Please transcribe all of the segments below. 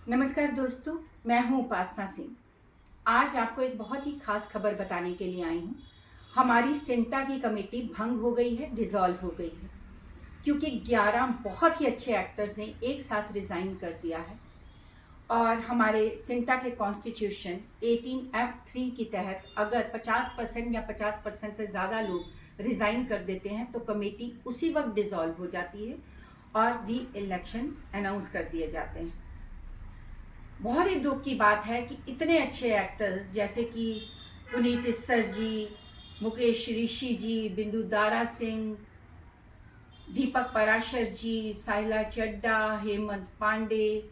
नमस्कार दोस्तों, मैं हूं उपासना सिंह। आज आपको एक बहुत ही खास खबर बताने के लिए आई हूं। हमारी सिंटा की कमेटी भंग हो गई है, डिसॉल्व हो गई है, क्योंकि 11 बहुत ही अच्छे एक्टर्स ने एक साथ रिज़ाइन कर दिया है। और हमारे सिंटा के कॉन्स्टिट्यूशन 18F3 के तहत अगर 50% या 50% से ज़्यादा लोग रिज़ाइन कर देते हैं तो कमेटी उसी वक्त डिसॉल्व हो जाती है और री इलेक्शन अनाउंस कर दिए जाते हैं। बहुत ही दुख की बात है कि इतने अच्छे एक्टर्स जैसे कि पुनीत इस्सर जी, मुकेश ऋषि जी, बिंदु दारा सिंह, दीपक पराशर जी, साहिला चड्डा, हेमंत पांडे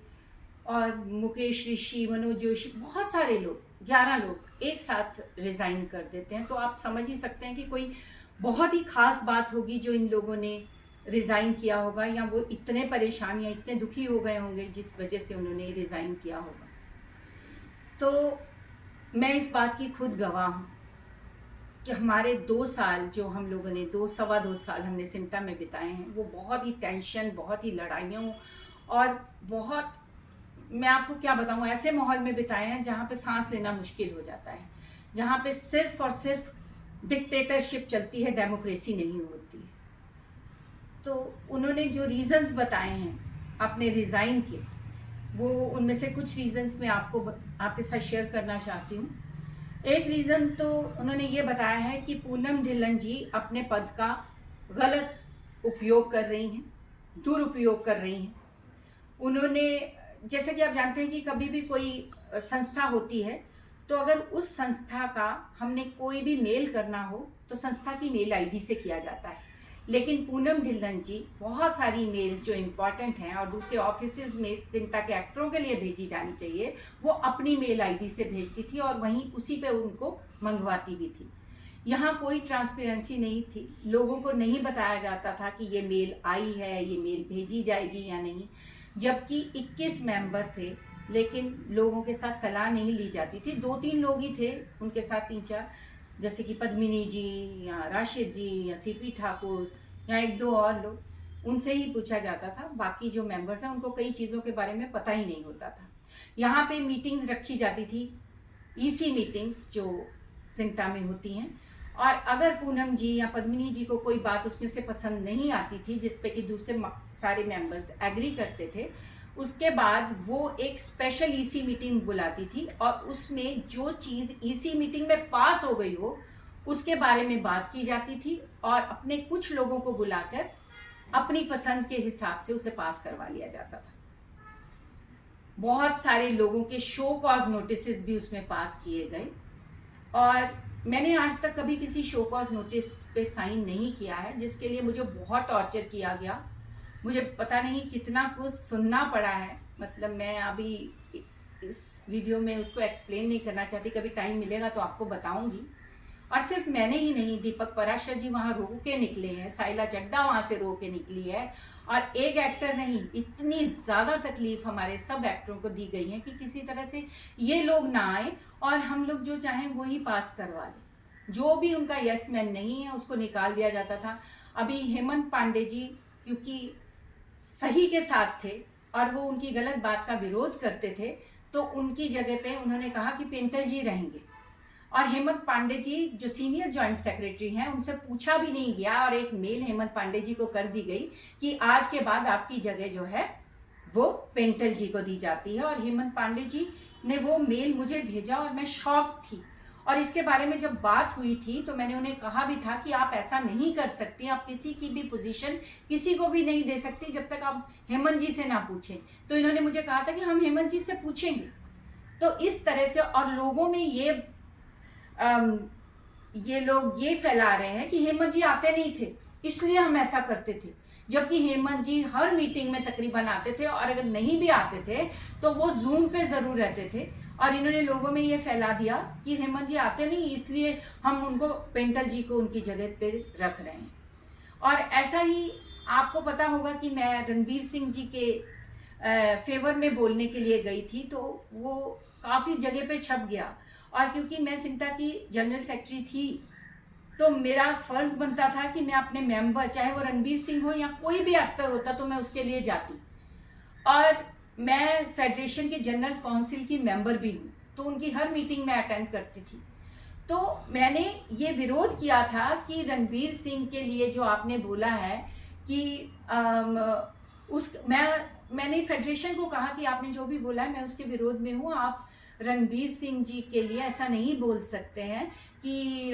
और मुकेश ऋषि, मनोज जोशी, बहुत सारे लोग 11 लोग एक साथ रिज़ाइन कर देते हैं। तो आप समझ ही सकते हैं कि कोई बहुत ही खास बात होगी जो इन लोगों ने रिज़ाइन किया होगा, या वो इतने परेशान या इतने दुखी हो गए होंगे जिस वजह से उन्होंने रिज़ाइन किया होगा। तो मैं इस बात की खुद गवाह हूँ कि हमारे 2 साल जो हम लोगों ने 2 सवा 2 साल हमने सिमटा में बिताए हैं, वो बहुत ही टेंशन, बहुत ही लड़ाइयों और बहुत, मैं आपको क्या बताऊँ, ऐसे माहौल में बिताए हैं जहाँ पे सांस लेना मुश्किल हो जाता है, जहाँ पे सिर्फ और सिर्फ डिक्टेटरशिप चलती है, डेमोक्रेसी नहीं होती है। तो उन्होंने जो रीज़न्स बताए हैं अपने रिज़ाइन के, वो उनमें से कुछ रीज़न्स मैं आपके साथ शेयर करना चाहती हूँ। एक रीज़न तो उन्होंने ये बताया है कि पूनम ढिल्लन जी अपने पद का गलत उपयोग कर रही हैं, दुरुपयोग कर रही हैं। उन्होंने, जैसे कि आप जानते हैं कि कभी भी कोई संस्था होती है, तो अगर उस संस्था का हमने कोई भी मेल करना हो तो संस्था की मेल आईडी से किया जाता है। लेकिन पूनम ढिल्लन जी बहुत सारी मेल्स जो इम्पॉर्टेंट हैं और दूसरे ऑफिसेज में सिंटा के एक्टरों के लिए भेजी जानी चाहिए, वो अपनी मेल आईडी से भेजती थी और वहीं उसी पे उनको मंगवाती भी थी। यहाँ कोई ट्रांसपेरेंसी नहीं थी, लोगों को नहीं बताया जाता था कि ये मेल आई है, ये मेल भेजी जाएगी या नहीं। जबकि 21 मेंबर थे, लेकिन लोगों के साथ सलाह नहीं ली जाती थी। 2-3 लोग ही थे, उनके साथ 3-4, जैसे कि पद्मिनी जी या राशिद जी या सीपी ठाकुर या 1-2 और लोग, उनसे ही पूछा जाता था। बाकी जो मेंबर्स हैं उनको कई चीज़ों के बारे में पता ही नहीं होता था। यहाँ पे मीटिंग्स रखी जाती थी, ईसी मीटिंग्स जो सिंटा में होती हैं, और अगर पूनम जी या पद्मिनी जी को कोई बात उसमें से पसंद नहीं आती थी जिस पे कि दूसरे सारे मेंबर्स एग्री करते थे, उसके बाद वो एक स्पेशल ईसी मीटिंग बुलाती थी और उसमें जो चीज़ ईसी मीटिंग में पास हो गई हो उसके बारे में बात की जाती थी और अपने कुछ लोगों को बुलाकर अपनी पसंद के हिसाब से उसे पास करवा लिया जाता था। बहुत सारे लोगों के शो कॉज नोटिस भी उसमें पास किए गए और मैंने आज तक कभी किसी शो कॉज नोटिस पे साइन नहीं किया है, जिसके लिए मुझे बहुत टॉर्चर किया गया। मुझे पता नहीं कितना कुछ सुनना पड़ा है, मतलब मैं अभी इस वीडियो में उसको एक्सप्लेन नहीं करना चाहती, कभी टाइम मिलेगा तो आपको बताऊंगी। और सिर्फ मैंने ही नहीं, दीपक पराशर जी वहाँ रो के निकले हैं, साहिला चड्डा वहाँ से रो के निकली है, और एक एक्टर नहीं, इतनी ज़्यादा तकलीफ हमारे सब एक्टरों को दी गई है कि किसी तरह से ये लोग ना आए और हम लोग जो चाहें वो ही पास करवा लें। जो भी उनका यस मैन नहीं है उसको निकाल दिया जाता था। अभी हेमंत पांडे जी क्योंकि सही के साथ थे और वो उनकी गलत बात का विरोध करते थे, तो उनकी जगह पे उन्होंने कहा कि पेंटर जी रहेंगे। और हेमंत पांडे जी जो सीनियर जॉइंट सेक्रेटरी हैं, उनसे पूछा भी नहीं गया और एक मेल हेमंत पांडे जी को कर दी गई कि आज के बाद आपकी जगह जो है वो पेंटर जी को दी जाती है। और हेमंत पांडे जी ने वो मेल मुझे भेजा और मैं शॉक थी। और इसके बारे में जब बात हुई थी तो मैंने उन्हें कहा भी था कि आप ऐसा नहीं कर सकती, आप किसी की भी पोजीशन किसी को भी नहीं दे सकती जब तक आप हेमंत जी से ना पूछें। तो इन्होंने मुझे कहा था कि हम हेमंत जी से पूछेंगे। तो इस तरह से, और लोगों में ये लोग ये फैला रहे हैं कि हेमंत जी आते नहीं थे इसलिए हम ऐसा करते थे, जबकि हेमंत जी हर मीटिंग में तकरीबन आते थे और अगर नहीं भी आते थे तो वो जूम पे ज़रूर रहते थे। और इन्होंने लोगों में ये फैला दिया कि हेमंत जी आते नहीं इसलिए हम उनको, पेंटर जी को उनकी जगह पे रख रहे हैं। और ऐसा ही आपको पता होगा कि मैं रणबीर सिंह जी के फेवर में बोलने के लिए गई थी, तो वो काफ़ी जगह पे छप गया। और क्योंकि मैं सिंटा की जनरल सेक्रेटरी थी तो मेरा फ़र्ज़ बनता था कि मैं अपने मेंबर, चाहे वो रणबीर सिंह हो या कोई भी एक्टर होता, तो मैं उसके लिए जाती। और मैं फेडरेशन के जनरल काउंसिल की मेंबर भी हूँ, तो उनकी हर मीटिंग में अटेंड करती थी। तो मैंने ये विरोध किया था कि रणबीर सिंह के लिए जो आपने बोला है कि मैंने फेडरेशन को कहा कि आपने जो भी बोला है मैं उसके विरोध में हूँ। आप रणबीर सिंह जी के लिए ऐसा नहीं बोल सकते हैं कि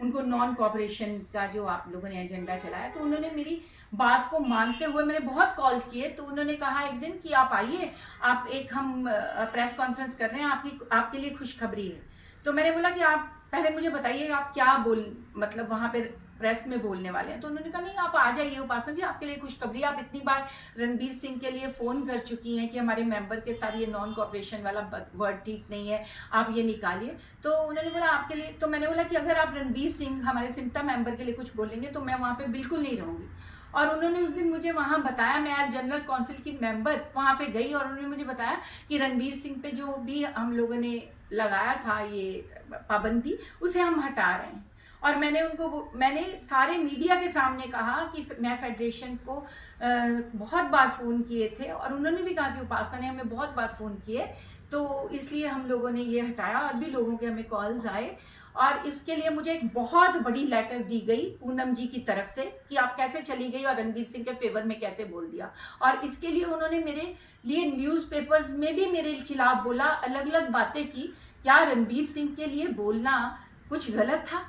उनको नॉन कॉपरेशन का जो आप लोगों ने एजेंडा चलाया। तो उन्होंने मेरी बात को मानते हुए, मैंने बहुत कॉल्स किए, तो उन्होंने कहा एक दिन कि आप आइए, आप हम प्रेस कॉन्फ्रेंस कर रहे हैं, आपके लिए खुशखबरी है। तो मैंने बोला कि आप पहले मुझे बताइए आप क्या मतलब वहाँ पे प्रेस में बोलने वाले हैं। तो उन्होंने कहा नहीं, आप आ जाइए उपासना जी, आपके लिए खुशखबरी। आप इतनी बार रणबीर सिंह के लिए फ़ोन कर चुकी हैं कि हमारे मेंबर के साथ ये नॉन कॉपरेशन वाला वर्ड ठीक नहीं है, आप ये निकालिए। तो उन्होंने बोला आपके लिए, तो मैंने बोला कि अगर आप रणबीर सिंह हमारे सिमटा मेंबर के लिए कुछ बोलेंगे तो मैं वहाँ पर बिल्कुल नहीं रहूँगी। और उन्होंने उस दिन मुझे वहाँ बताया, मैं एज जनरल काउंसिल की मेंबर वहाँ पे गई और उन्होंने मुझे बताया कि रणबीर सिंह पे जो भी हम लोगों ने लगाया था ये पाबंदी, उसे हम हटा रहे हैं। और मैंने सारे मीडिया के सामने कहा कि मैं फेडरेशन को बहुत बार फ़ोन किए थे और उन्होंने भी कहा कि उपासना ने हमें बहुत बार फ़ोन किए, तो इसलिए हम लोगों ने ये हटाया। और भी लोगों के हमें कॉल्स आए और इसके लिए मुझे एक बहुत बड़ी लेटर दी गई पूनम जी की तरफ से कि आप कैसे चली गई और रणबीर सिंह के फेवर में कैसे बोल दिया। और इसके लिए उन्होंने मेरे लिए न्यूज़पेपर्स में भी मेरे खिलाफ बोला, अलग अलग बातें की। क्या रणबीर सिंह के लिए बोलना कुछ गलत था?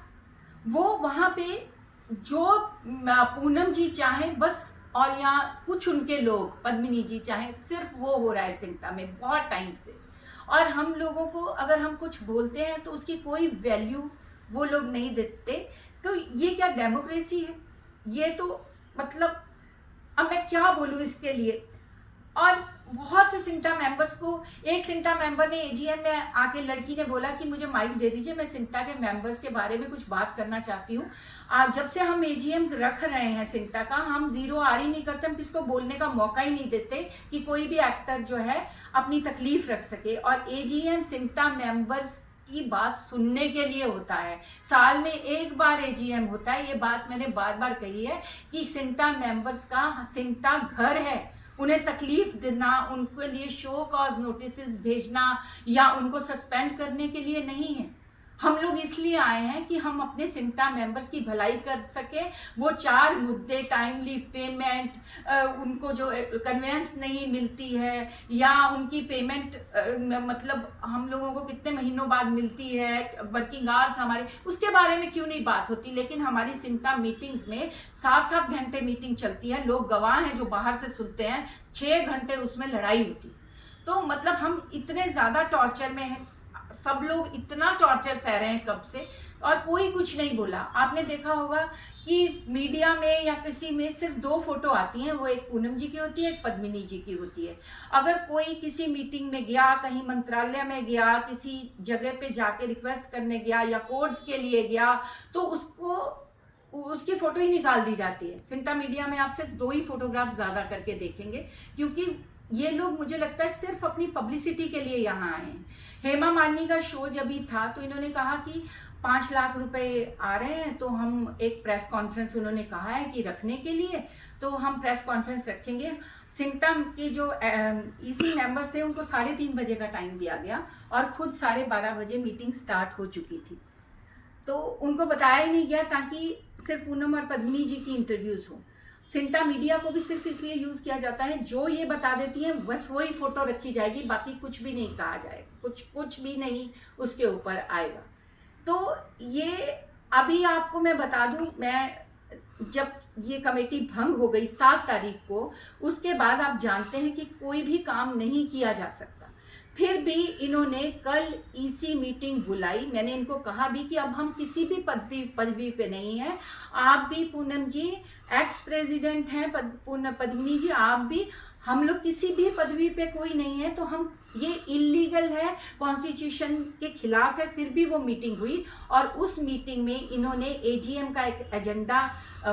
वो वहाँ पे जो पूनम जी चाहे बस, और यहाँ कुछ उनके लोग पद्मिनी जी चाहे, सिर्फ वो हो रहा है सिंटा में बहुत टाइम से। और हम लोगों को अगर हम कुछ बोलते हैं तो उसकी कोई वैल्यू वो लोग नहीं देते। तो ये क्या डेमोक्रेसी है? ये तो मतलब अब मैं क्या बोलूँ इसके लिए। और बहुत से सिंटा मेंबर्स को, एक सिंटा मेंबर ने एजीएम में आके, लड़की ने बोला कि मुझे माइक दे दीजिए, मैं सिंटा के मेंबर्स के बारे में कुछ बात करना चाहती हूँ। जब से हम एजीएम रख रहे हैं सिंटा का, हम जीरो आर ही नहीं करते, हम किसको बोलने का मौका ही नहीं देते कि कोई भी एक्टर जो है अपनी तकलीफ रख सके। और एजीएम सिंटा मेंबर्स की बात सुनने के लिए होता है, साल में एक बार एजीएम होता है। ये बात मैंने बार बार कही है कि सिंटा मेंबर्स का सिंटा घर है, उन्हें तकलीफ देना, उनके लिए शो कॉज नोटिस भेजना या उनको सस्पेंड करने के लिए नहीं है। हम लोग इसलिए आए हैं कि हम अपने सिंटा मेंबर्स की भलाई कर सके। वो 4 मुद्दे, टाइमली पेमेंट, उनको जो कन्वेंस नहीं मिलती है या उनकी पेमेंट मतलब हम लोगों को कितने महीनों बाद मिलती है, वर्किंग आवर्स हमारे, उसके बारे में क्यों नहीं बात होती। लेकिन हमारी सिंटा मीटिंग्स में 7-7 घंटे मीटिंग चलती है, लोग गवाह हैं जो बाहर से सुनते हैं, 6 घंटे उसमें लड़ाई होती। तो मतलब हम इतने ज़्यादा टॉर्चर में हैं, सब लोग इतना टॉर्चर सह रहे हैं कब से, और कोई कुछ नहीं बोला। आपने देखा होगा कि मीडिया में या किसी में सिर्फ 2 फोटो आती हैं, वो एक पूनम जी की होती है, एक पद्मिनी जी की होती है। अगर कोई किसी मीटिंग में गया, कहीं मंत्रालय में गया, किसी जगह पे जाके रिक्वेस्ट करने गया या कोड्स के लिए गया, तो उसकी फोटो ही निकाल दी जाती है। सिंटा मीडिया में आप सिर्फ 2 ही फोटोग्राफ्स ज़्यादा करके देखेंगे, क्योंकि ये लोग मुझे लगता है सिर्फ अपनी पब्लिसिटी के लिए यहाँ आए हैं। हेमा मालिनी का शो जब भी था तो इन्होंने कहा कि 5 लाख रुपए आ रहे हैं, तो हम एक प्रेस कॉन्फ्रेंस उन्होंने कहा है कि रखने के लिए, तो हम प्रेस कॉन्फ्रेंस रखेंगे। सिंटा के जो ईसी मेंबर्स थे उनको 3:30 बजे का टाइम दिया गया और खुद 12:30 बजे मीटिंग स्टार्ट हो चुकी थी। तो उनको बताया ही नहीं गया ताकि सिर्फ पूनम और पद्मिनी जी की इंटरव्यूज हो। सिंटा मीडिया को भी सिर्फ इसलिए यूज किया जाता है, जो ये बता देती है बस वही फोटो रखी जाएगी, बाकी कुछ भी नहीं कहा जाएगा, कुछ भी नहीं उसके ऊपर आएगा। तो ये अभी आपको मैं बता दूं, मैं जब ये कमेटी भंग हो गई 7 तारीख को, उसके बाद आप जानते हैं कि कोई भी काम नहीं किया जा सकता। फिर भी इन्होंने कल ईसी मीटिंग बुलाई। मैंने इनको कहा भी कि अब हम किसी भी पदवी पे नहीं है, आप भी पूनम जी एक्स प्रेसिडेंट हैं, पद्मिनी जी आप भी, हम लोग किसी भी पदवी पे कोई नहीं है, तो हम ये इलीगल है, कॉन्स्टिट्यूशन के खिलाफ है। फिर भी वो मीटिंग हुई और उस मीटिंग में इन्होंने एजीएम का एक एजेंडा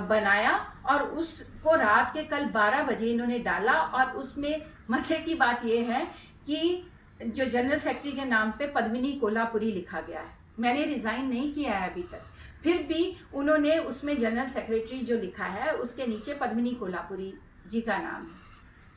बनाया और उसको रात के कल 12 बजे इन्होंने डाला। और उसमें मजे की बात ये है कि जो जनरल सेक्रेटरी के नाम पे पद्मिनी कोल्हापुरी लिखा गया है। मैंने रिजाइन नहीं किया है अभी तक, फिर भी उन्होंने उसमें जनरल सेक्रेटरी जो लिखा है उसके नीचे पद्मिनी कोल्हापुरी जी का नाम है।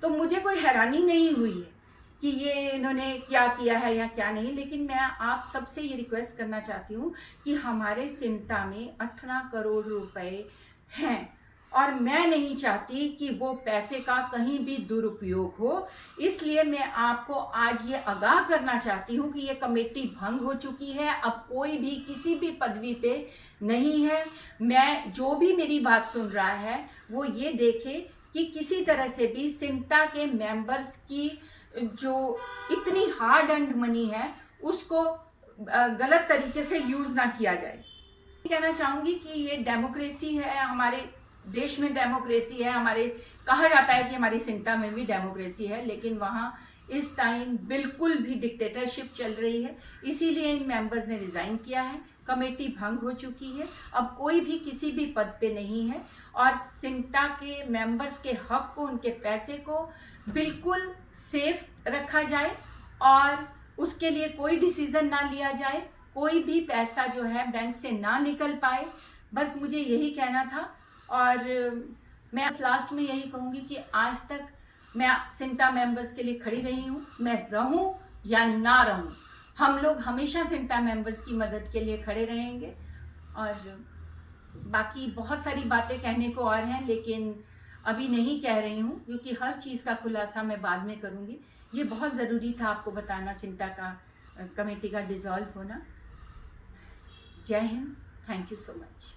तो मुझे कोई हैरानी नहीं हुई है कि ये इन्होंने क्या किया है या क्या नहीं, लेकिन मैं आप सबसे ये रिक्वेस्ट करना चाहती हूँ कि हमारे सिमटा में 18 करोड़ रुपए हैं और मैं नहीं चाहती कि वो पैसे का कहीं भी दुरुपयोग हो। इसलिए मैं आपको आज ये आगाह करना चाहती हूँ कि ये कमेटी भंग हो चुकी है, अब कोई भी किसी भी पदवी पे नहीं है। मैं जो भी मेरी बात सुन रहा है वो ये देखे कि किसी तरह से भी सिमटा के मेंबर्स की जो इतनी हार्ड अर्न्ड मनी है उसको गलत तरीके से यूज ना किया जाए। कहना चाहूंगी कि ये डेमोक्रेसी है, हमारे देश में डेमोक्रेसी है, हमारे कहा जाता है कि हमारी सिमटा में भी डेमोक्रेसी है, लेकिन वहाँ इस टाइम बिल्कुल भी डिक्टेटरशिप चल रही है। इसीलिए इन मेंबर्स ने रिजाइन किया है, कमेटी भंग हो चुकी है, अब कोई भी किसी भी पद पे नहीं है और सिमटा के मेंबर्स के हक को, उनके पैसे को बिल्कुल सेफ रखा जाए और उसके लिए कोई डिसीजन ना लिया जाए, कोई भी पैसा जो है बैंक से ना निकल पाए। बस मुझे यही कहना था और मैं लास्ट में यही कहूँगी कि आज तक मैं सिमटा मेंबर्स के लिए खड़ी रही हूँ, मैं रहूँ या ना रहूँ, हम लोग हमेशा सिमटा मेंबर्स की मदद के लिए खड़े रहेंगे। और बाकी बहुत सारी बातें कहने को और हैं, लेकिन अभी नहीं कह रही हूँ क्योंकि हर चीज़ का खुलासा मैं बाद में करूँगी। ये बहुत ज़रूरी था आपको बताना, सिमटा का कमेटी का डिसॉल्व होना। जय Hind, thank you so much.